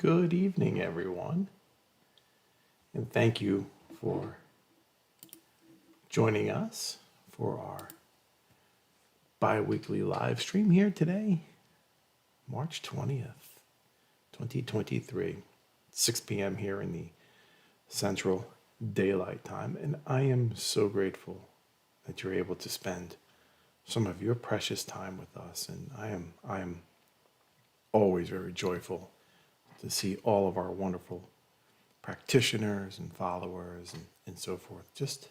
Good evening, everyone, and thank you for joining us for our bi-weekly live stream here today, March 20th, 2023, 6 p.m. here in the Central Daylight Time, and I am so grateful that you're able to spend some of your precious time with us, and I am always very joyful to see all of our wonderful practitioners and followers and so forth, just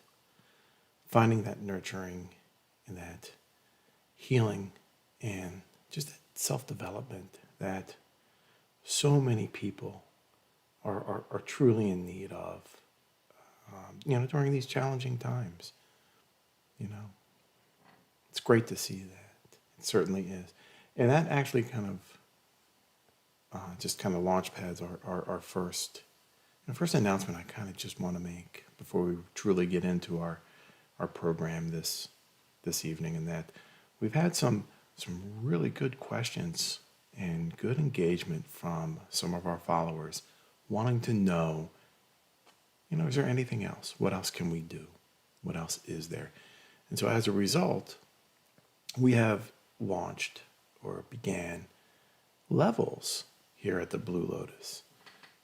finding that nurturing and that healing and just that self-development that so many people are truly in need of, during these challenging times. It's great to see that. It certainly is. And that actually kind of launch pads our first announcement I kind of just want to make before we truly get into our program this evening, and that we've had some really good questions and good engagement from some of our followers wanting to know, is there anything else? What else can we do? What else is there? And so as a result, we have launched or began levels here at the Blue Lotus.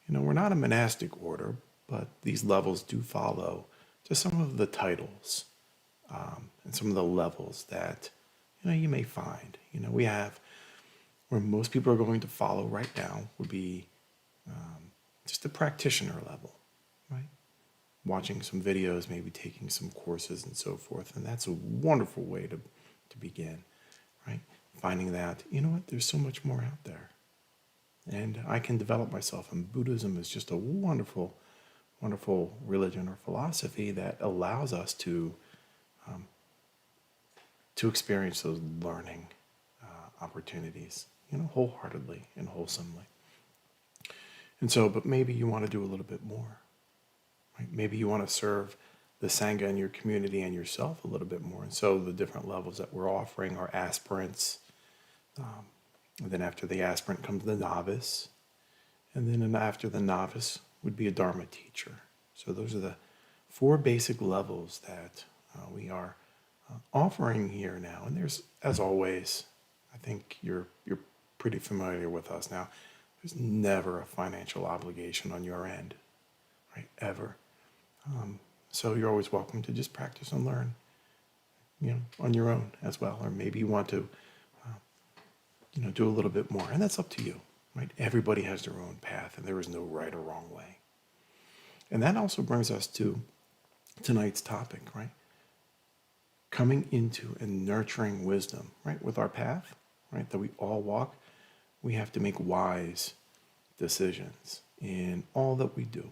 We're not a monastic order, but these levels do follow just some of the titles and some of the levels that you may find. We have where most people are going to follow right now would be just the practitioner level, right? Watching some videos, maybe taking some courses and so forth, and that's a wonderful way to begin, right? Finding that there's so much more out there. And I can develop myself. And Buddhism is just a wonderful, wonderful religion or philosophy that allows us to experience those learning opportunities, wholeheartedly and wholesomely. And so, but maybe you want to do a little bit more. Right? Maybe you want to serve the Sangha in your community and yourself a little bit more. And so the different levels that we're offering are aspirants. And then after the aspirant comes the novice. And then after the novice would be a Dharma teacher. So those are the 4 basic levels that we are offering here now. And there's, as always, I think you're pretty familiar with us now. There's never a financial obligation on your end, right? Ever. So you're always welcome to just practice and learn, on your own as well. Or maybe you want to do a little bit more, and that's up to you, right? Everybody has their own path, and there is no right or wrong way. And that also brings us to tonight's topic, right? Coming into and nurturing wisdom, right? With our path, right, that we all walk, we have to make wise decisions in all that we do,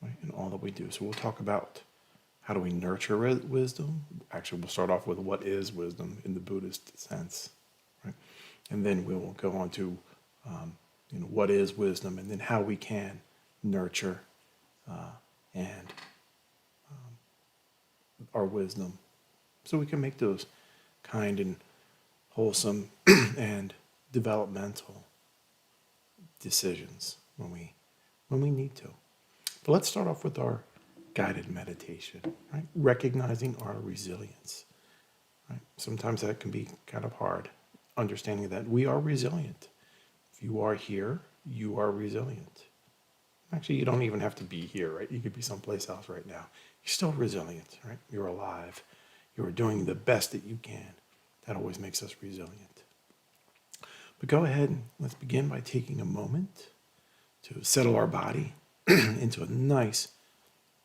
right? In all that we do. So we'll talk about how do we nurture wisdom. Actually, we'll start off with what is wisdom in the Buddhist sense. Right? And then we will go on to, what is wisdom, and then how we can nurture and our wisdom, so we can make those kind and wholesome and developmental decisions when we need to. But let's start off with our guided meditation, right? Recognizing our resilience. Right? Sometimes that can be kind of hard. Understanding that we are resilient. If you are here, you are resilient. Actually, you don't even have to be here, right? You could be someplace else right now. You're still resilient, right? You're alive. You are doing the best that you can. That always makes us resilient. But go ahead and let's begin by taking a moment to settle our body into a nice,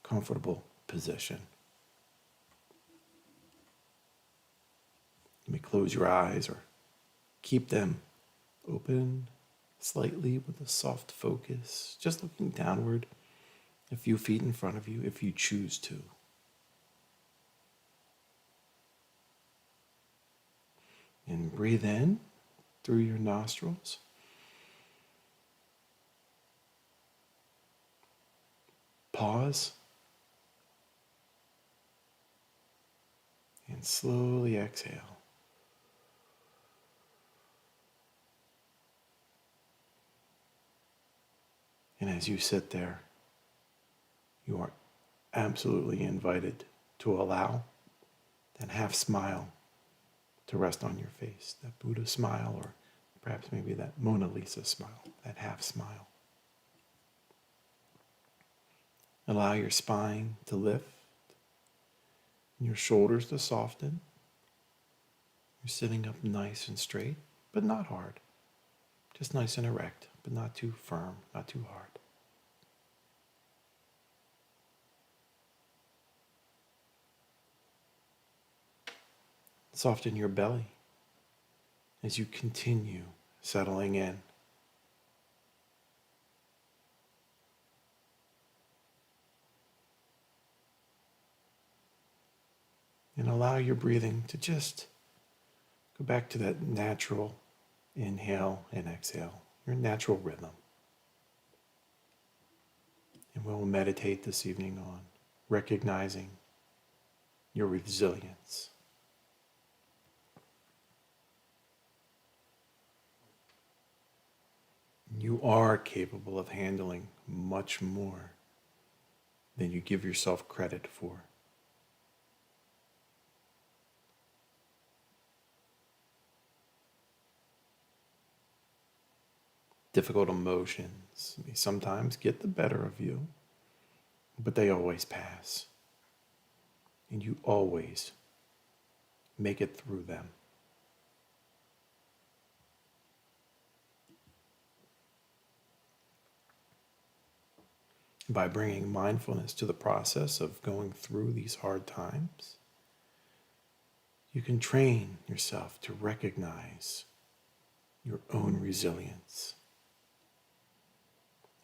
comfortable position. You may close your eyes or keep them open slightly with a soft focus, just looking downward a few feet in front of you if you choose to. And breathe in through your nostrils. Pause. And slowly exhale. And as you sit there, you are absolutely invited to allow that half smile to rest on your face, that Buddha smile, or perhaps maybe that Mona Lisa smile, that half smile. Allow your spine to lift and your shoulders to soften. You're sitting up nice and straight, but not hard. Just nice and erect, but not too firm, not too hard. Soften your belly as you continue settling in. And allow your breathing to just go back to that natural inhale and exhale, your natural rhythm. And we'll meditate this evening on recognizing your resilience. You are capable of handling much more than you give yourself credit for. Difficult emotions may sometimes get the better of you, but they always pass. And you always make it through them. By bringing mindfulness to the process of going through these hard times, you can train yourself to recognize your own resilience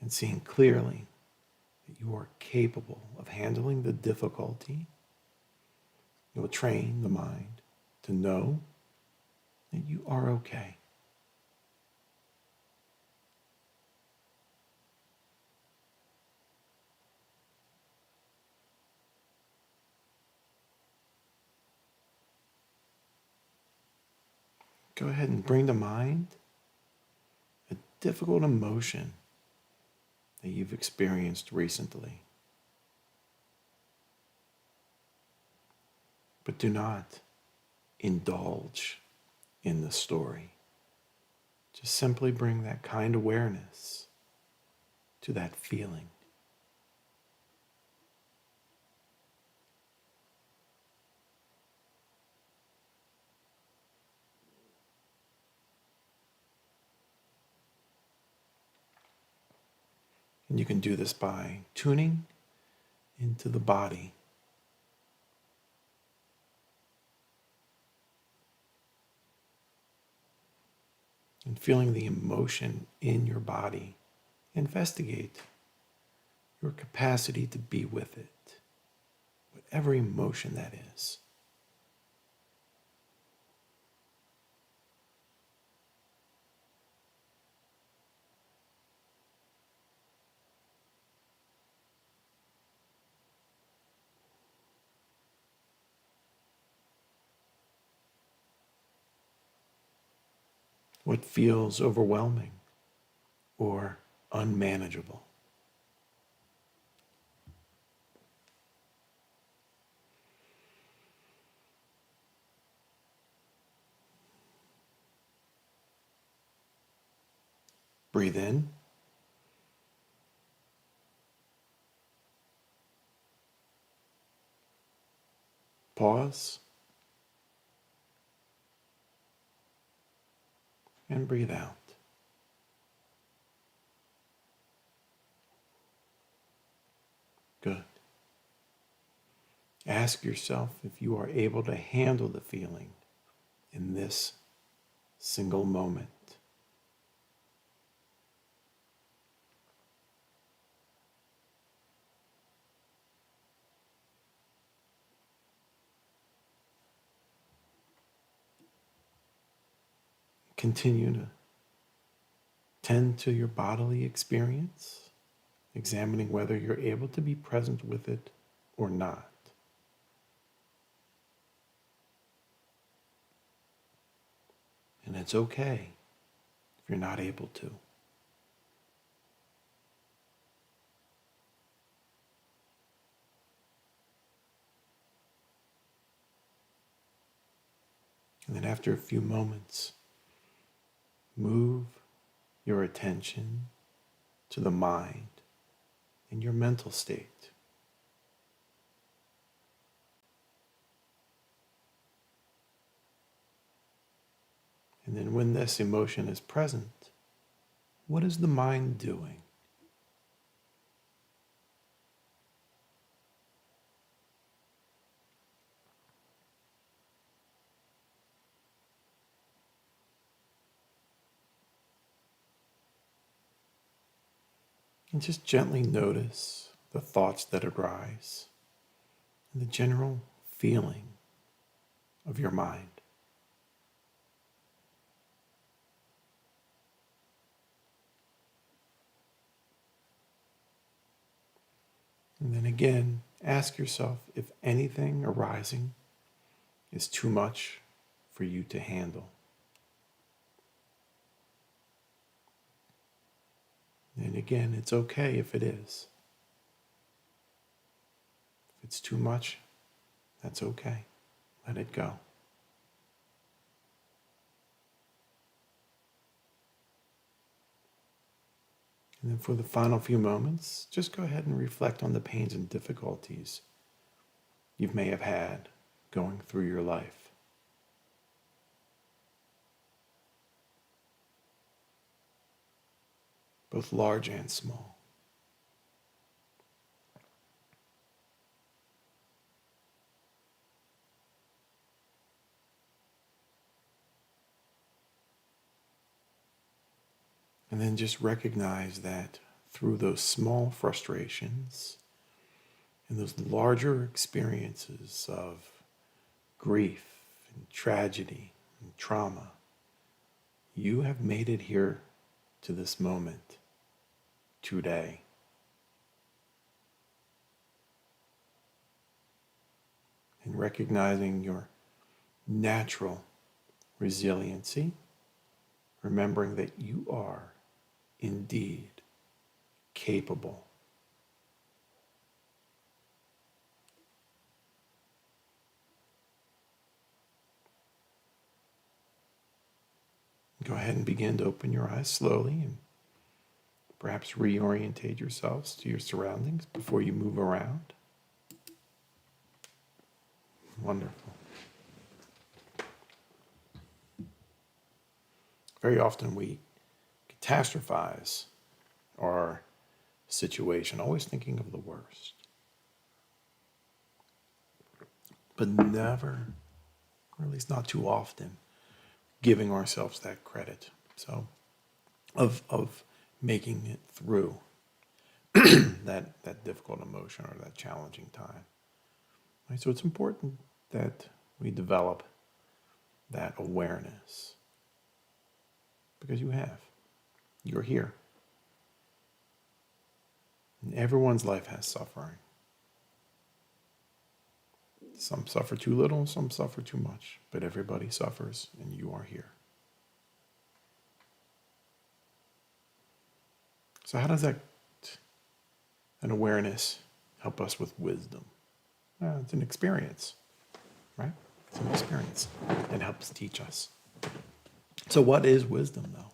and seeing clearly that you are capable of handling the difficulty. You will train the mind to know that you are okay. Go ahead and bring to mind a difficult emotion that you've experienced recently. But do not indulge in the story. Just simply bring that kind awareness to that feeling. And you can do this by tuning into the body. And feeling the emotion in your body. Investigate your capacity to be with it, whatever emotion that is. What feels overwhelming or unmanageable. Breathe in. Pause. And breathe out. Good. Ask yourself if you are able to handle the feeling in this single moment. Continue to tend to your bodily experience, examining whether you're able to be present with it or not. And it's okay if you're not able to. And then after a few moments, move your attention to the mind and your mental state. And then when this emotion is present, what is the mind doing? And just gently notice the thoughts that arise and the general feeling of your mind. And then again, ask yourself if anything arising is too much for you to handle. And again, it's okay if it is. If it's too much, that's okay. Let it go. And then for the final few moments, just go ahead and reflect on the pains and difficulties you may have had going through your life. Both large and small. And then just recognize that through those small frustrations and those larger experiences of grief and tragedy and trauma, you have made it here to this moment today. And recognizing your natural resiliency, remembering that you are indeed capable. Go ahead and begin to open your eyes slowly and perhaps reorientate yourselves to your surroundings before you move around. Wonderful. Very often we catastrophize our situation, always thinking of the worst. But never, or at least not too often, giving ourselves that credit. So, of making it through that difficult emotion or that challenging time. Right? So it's important that we develop that awareness. Because you're here. And everyone's life has suffering. Some suffer too little, some suffer too much, but everybody suffers and you are here. So how does an awareness help us with wisdom? It's an experience, right? It's an experience that helps teach us. So what is wisdom, though?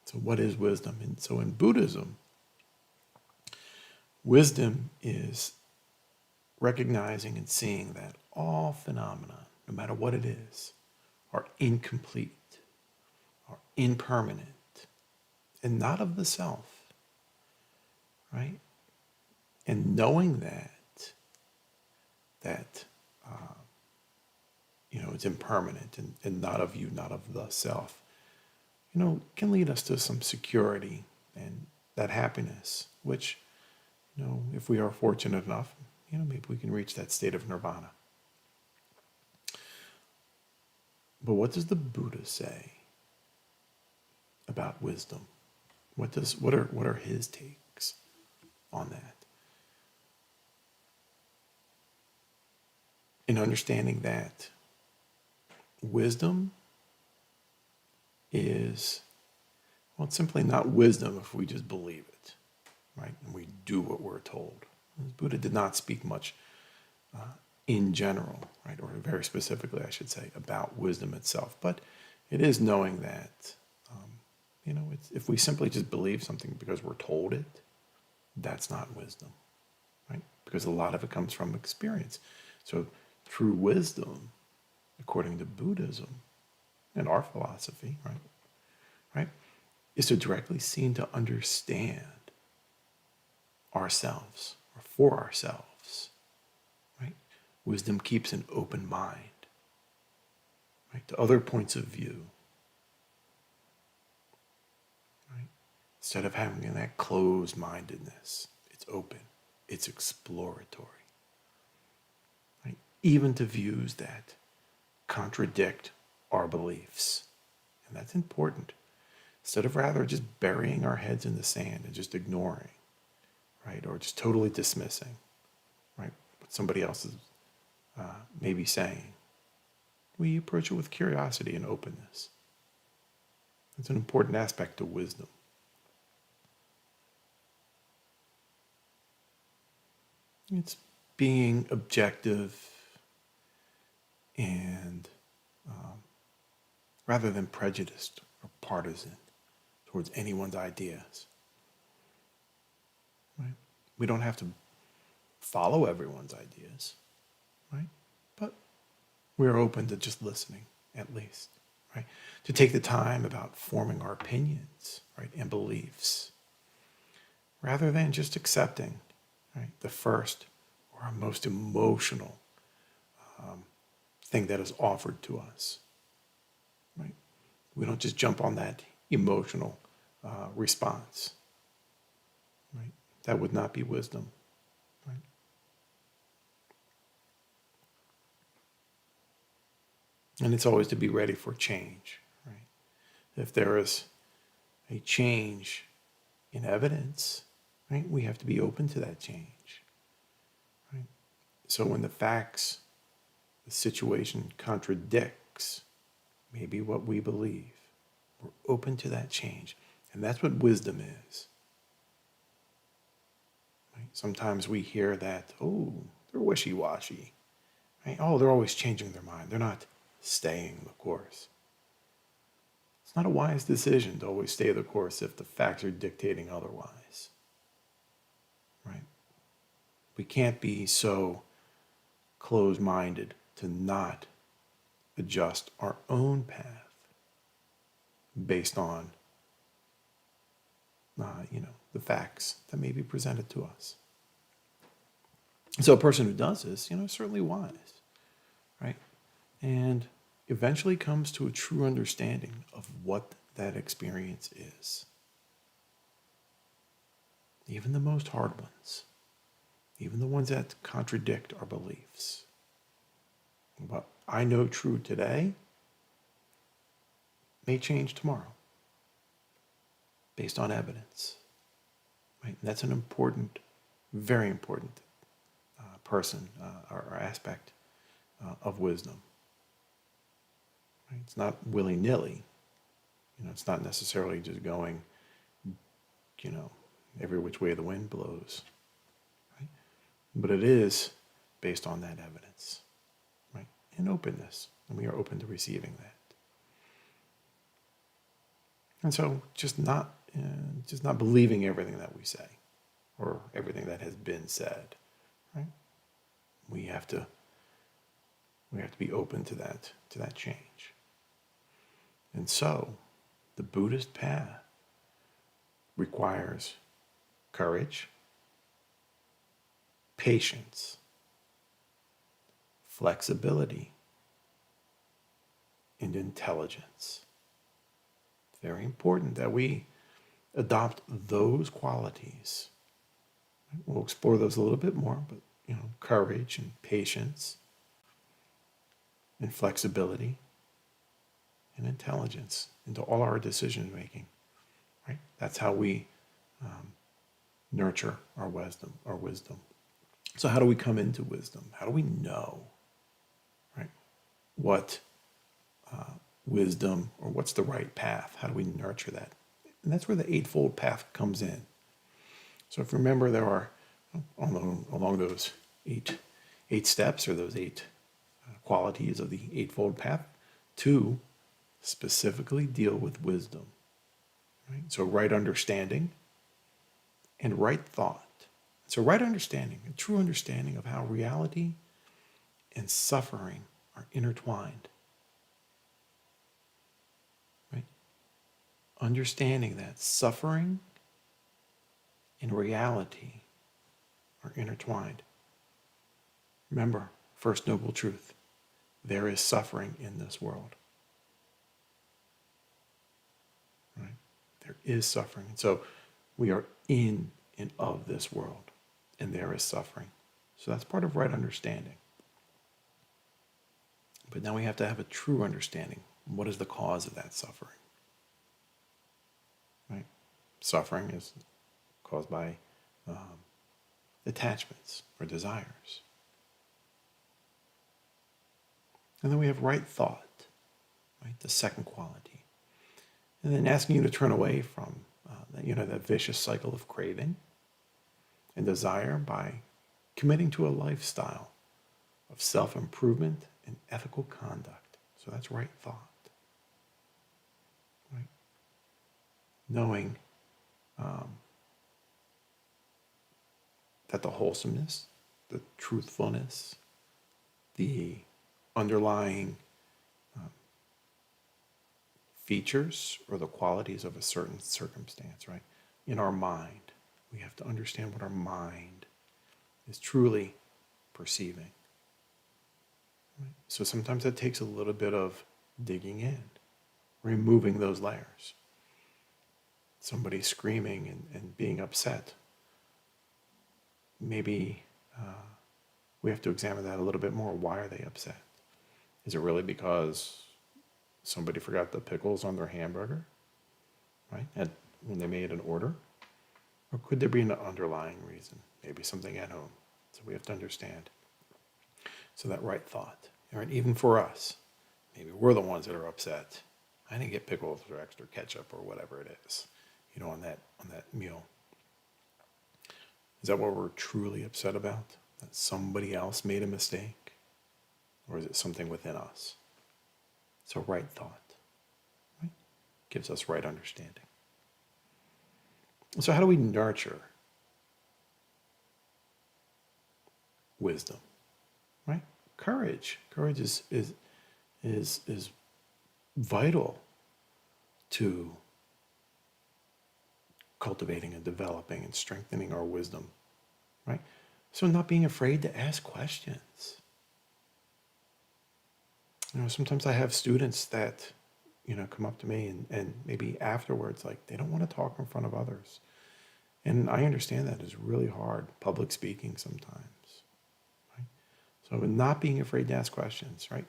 So what is wisdom? And so in Buddhism, wisdom is recognizing and seeing that all phenomena, no matter what it is, are incomplete, are impermanent, and not of the self, right? And knowing that it's impermanent and not of you, not of the self, can lead us to some security and that happiness, which, if we are fortunate enough, maybe we can reach that state of nirvana. But what does the Buddha say about wisdom? What are his takes on that? In understanding that wisdom is, it's simply not wisdom if we just believe it, right? And we do what we're told. Buddha did not speak much in general, right? Or very specifically, I should say, about wisdom itself. But it is knowing that, if we simply just believe something because we're told it, that's not wisdom, right? Because a lot of it comes from experience. So true wisdom, according to Buddhism and our philosophy, right, is to directly seem to understand ourselves or for ourselves, right? Wisdom keeps an open mind, right, to other points of view, right? Instead of having that closed-mindedness, it's open, it's exploratory, right? Even to views that contradict our beliefs. And that's important. Instead of rather just burying our heads in the sand and just ignoring, right? Or just totally dismissing, right? What somebody else is maybe saying. We approach it with curiosity and openness. It's an important aspect of wisdom. It's being objective and rather than prejudiced or partisan towards anyone's ideas. Right? We don't have to follow everyone's ideas, right? But we're open to just listening, at least, right? To take the time about forming our opinions, right, and beliefs, rather than just accepting, right, the first or most emotional thing that is offered to us, right? We don't just jump on that emotional response, right? That would not be wisdom, right? And it's always to be ready for change, right? If there is a change in evidence, right, we have to be open to that change, right? So when the facts, the situation contradicts maybe what we believe, we're open to that change. And that's what wisdom is. Right? Sometimes we hear that, oh, they're wishy-washy. Right? Oh, they're always changing their mind. They're not staying the course. It's not a wise decision to always stay the course if the facts are dictating otherwise. Right? We can't be so closed-minded to not adjust our own path based on the facts that may be presented to us. So a person who does this, is certainly wise, right? And eventually comes to a true understanding of what that experience is. Even the most hard ones, even the ones that contradict our beliefs. What I know true today may change tomorrow based on evidence. Right? And that's an important, very important person or aspect of wisdom. Right? It's not willy-nilly. It's not necessarily just going, every which way the wind blows. Right? But it is based on that evidence, right? And openness. And we are open to receiving that. And so just not believing everything that we say or everything that has been said, right? We have to be open to that change. And so the Buddhist path requires courage, patience, flexibility, and intelligence. It's very important that we adopt those qualities. We'll explore those a little bit more, but courage and patience and flexibility and intelligence into all our decision making. Right? That's how we nurture our wisdom. So how do we come into wisdom? How do we know, right, what wisdom or what's the right path? How do we nurture that? And that's where the Eightfold Path comes in. So if you remember, there are along those eight 8 steps, or those 8 qualities of the Eightfold Path, to specifically deal with wisdom. Right? So right understanding and right thought. So right understanding, a true understanding of how reality and suffering are intertwined. Right? Understanding that suffering and reality are intertwined. Remember, first noble truth, there is suffering in this world. Right? There is suffering. And so we are in and of this world, and there is suffering. So that's part of right understanding. But now we have to have a true understanding. What is the cause of that suffering? Right? Suffering is caused by attachments or desires. And then we have right thought, right? The second quality. And then asking you to turn away from that vicious cycle of craving and desire by committing to a lifestyle of self-improvement and ethical conduct. So that's right thought. Right? Knowing that the wholesomeness, the truthfulness, the underlying features or the qualities of a certain circumstance, right? In our mind, we have to understand what our mind is truly perceiving. Right? So sometimes that takes a little bit of digging in, removing those layers. Somebody screaming and being upset. Maybe we have to examine that a little bit more. Why are they upset? Is it really because somebody forgot the pickles on their hamburger, right? When they made an order? Or could there be an underlying reason? Maybe something at home. So we have to understand. So that right thought, right? Even for us, maybe we're the ones that are upset. I didn't get pickles or extra ketchup or whatever it is, on that meal. Is that what we're truly upset about? That somebody else made a mistake? Or is it something within us? So right thought, right? Gives us right understanding. So how do we nurture wisdom? Right? Courage. Courage is vital to cultivating and developing and strengthening our wisdom. Right? So not being afraid to ask questions. Sometimes I have students that, come up to me and maybe afterwards, like they don't want to talk in front of others. And I understand that is really hard, public speaking sometimes. Right? So not being afraid to ask questions, right?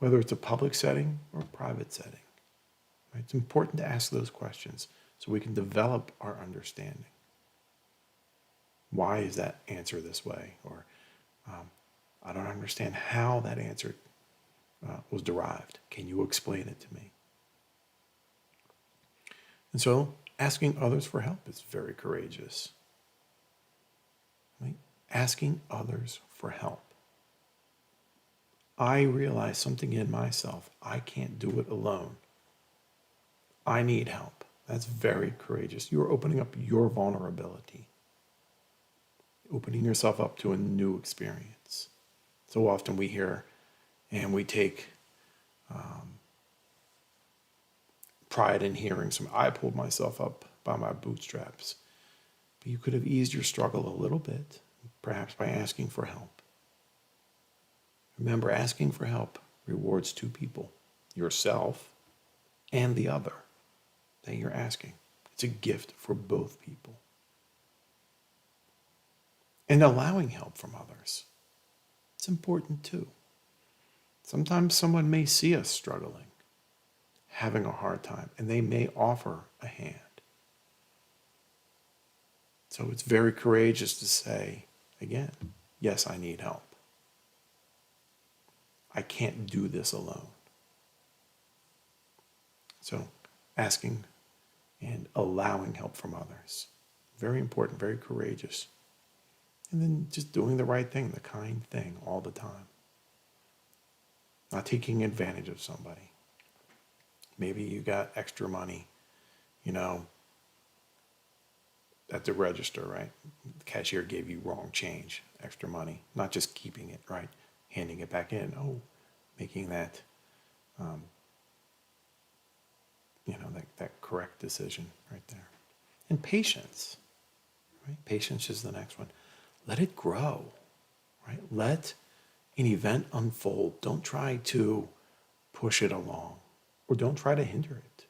Whether it's a public setting or a private setting. Right? It's important to ask those questions so we can develop our understanding. Why is that answer this way? Or I don't understand how that answer was derived. Can you explain it to me? And so asking others for help is very courageous. Right? Asking others for help. I realize something in myself. I can't do it alone. I need help. That's very courageous. You're opening up your vulnerability. Opening yourself up to a new experience. So often we hear and we take pride in hearing I pulled myself up by my bootstraps. But you could have eased your struggle a little bit, perhaps by asking for help. Remember, asking for help rewards two people, yourself and the other that you're asking. It's a gift for both people. And allowing help from others. It's important too. Sometimes someone may see us struggling, having a hard time, and they may offer a hand. So it's very courageous to say, again, yes, I need help. I can't do this alone. So asking and allowing help from others. Very important, very courageous. And then just doing the right thing, the kind thing all the time. Not taking advantage of somebody. Maybe you got extra money, at the register, right? The cashier gave you wrong change, extra money, not just keeping it, right? Handing it back in. Oh, making that, that correct decision right there. And patience, right? Patience is the next one. Let it grow, right? Let an event unfold. Don't try to push it along, or don't try to hinder it.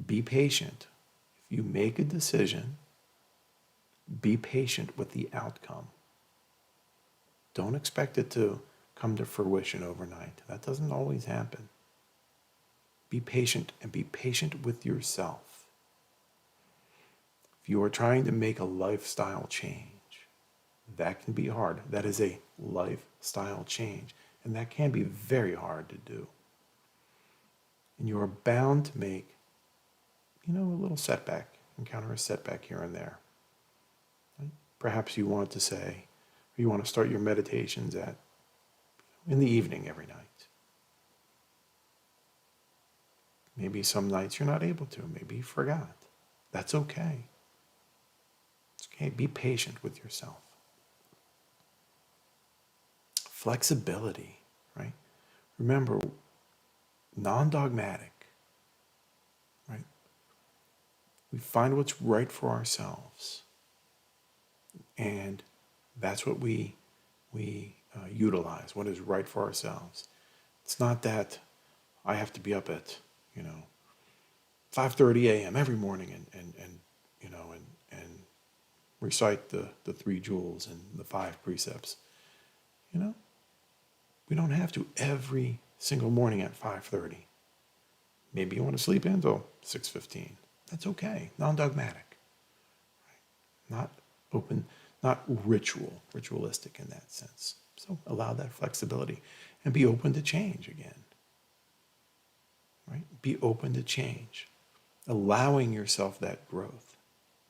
Be patient. If you make a decision, be patient with the outcome. Don't expect it to come to fruition overnight. That doesn't always happen. Be patient, and be patient with yourself. If you are trying to make a lifestyle change, that can be hard. That is a lifestyle change, and that can be very hard to do. And you are bound to make, a little setback, encounter a setback here and there. Right? Perhaps you want to say, or you want to start your meditations in the evening every night. Maybe some nights you're not able to. Maybe you forgot. That's okay. It's okay. Be patient with yourself. Flexibility, right? Remember, non-dogmatic, right? We find what's right for ourselves, and that's what we utilize, what is right for ourselves. It's not that I have to be up at 5:30 a.m. every morning and recite the 3 jewels and the 5 precepts. We don't have to every single morning at 5:30. Maybe you want to sleep in until 6:15. That's okay. Non-dogmatic. Right? Not open, not ritualistic in that sense. So allow that flexibility and be open to change again. Right? Be open to change. Allowing yourself that growth.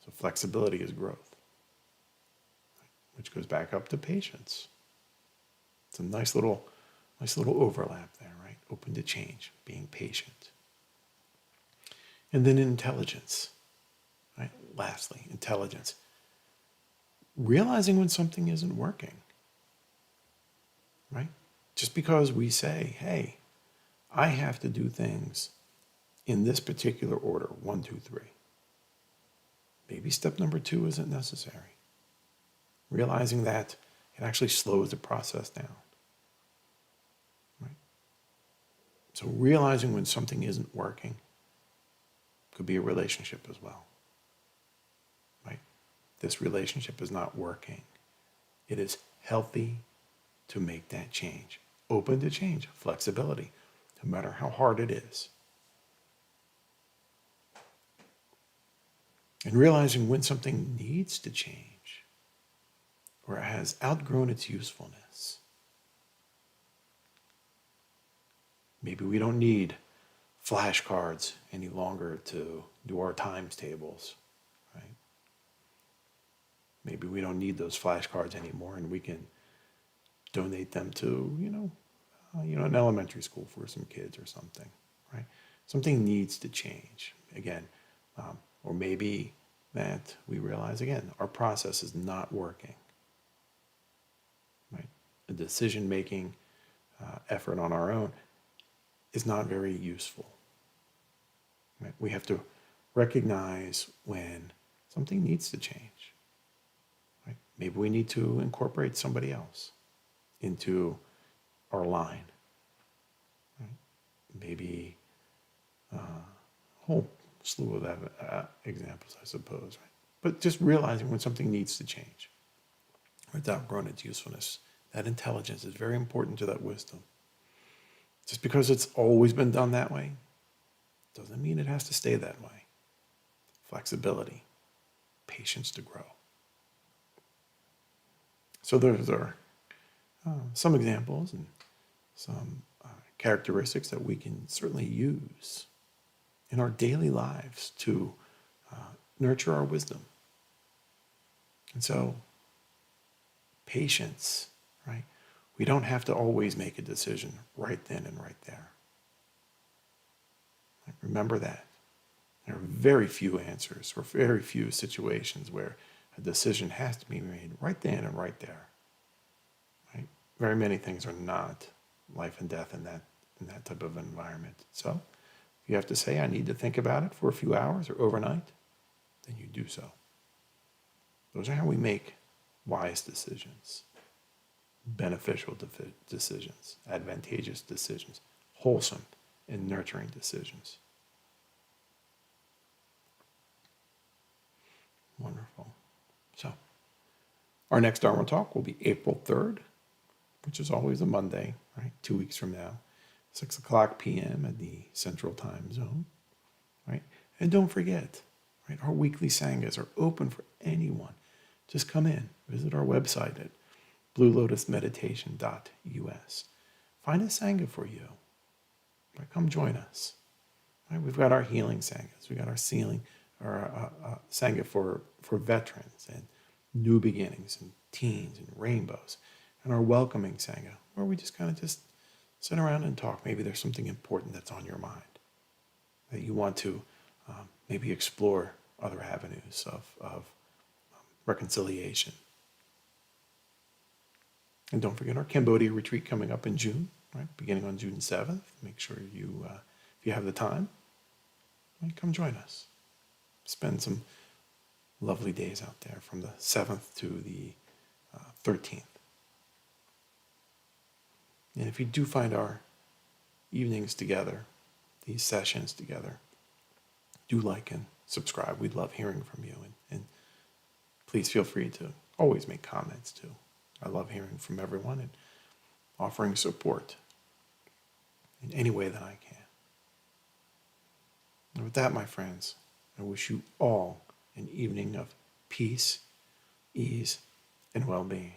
So flexibility is growth. Which goes back up to patience. It's a nice little overlap there, right? Open to change, being patient. And then intelligence, right? Lastly, intelligence. Realizing when something isn't working, right? Just because we say, hey, I have to do things in this particular order, 1, 2, 3. Maybe step number 2 isn't necessary. Realizing that it actually slows the process down. Right? So realizing when something isn't working could be a relationship as well. Right? This relationship is not working. It is healthy to make that change. Open to change, flexibility, no matter how hard it is. And realizing when something needs to change or has outgrown its usefulness. Maybe we don't need flashcards any longer to do our times tables, right? Maybe we don't need those flashcards anymore, and we can donate them to, an elementary school for some kids or something, right? Something needs to change. Again, or maybe that we realize, again, our process is not working, right? A decision-making effort on our own is not very useful. Right? We have to recognize when something needs to change. Right? Maybe we need to incorporate somebody else into our line. Right? Maybe a whole slew of examples, I suppose. Right? But just realizing when something needs to change without growing its usefulness. That intelligence is very important to that wisdom. Just because it's always been done that way doesn't mean it has to stay that way. Flexibility, patience to grow. So those are some examples and some characteristics that we can certainly use in our daily lives to nurture our wisdom. And so patience, right? We don't have to always make a decision right then and right there. Remember that. There are very few answers or very few situations where a decision has to be made right then and right there. Right? Very many things are not life and death in that type of environment. So if you have to say, I need to think about it for a few hours or overnight, then you do so. Those are how we make wise decisions, beneficial decisions, advantageous decisions, wholesome and nurturing decisions. Wonderful. So, our next Dharma talk will be April 3rd, which is always a Monday, right? 2 weeks from now, 6 o'clock p.m. at the Central Time Zone, right? And don't forget, right? Our weekly sanghas are open for anyone. Just come in, visit our website at bluelotusmeditation.us. Find a sangha for you. Right? Come join us. Right? We've got our healing sanghas. We've got our sangha for veterans and new beginnings and teens and rainbows. And our welcoming sangha, where we just kind of just sit around and talk. Maybe there's something important that's on your mind that you want to maybe explore other avenues of reconciliation. And don't forget our Cambodia retreat coming up in June, right? Beginning on June 7th. Make sure you, if you have the time, right, come join us. Spend some lovely days out there from the 7th to the 13th. And if you do find our evenings together, these sessions together, do like and subscribe. We'd love hearing from you. And please feel free to always make comments too. I love hearing from everyone and offering support in any way that I can. And with that, my friends, I wish you all an evening of peace, ease, and well-being.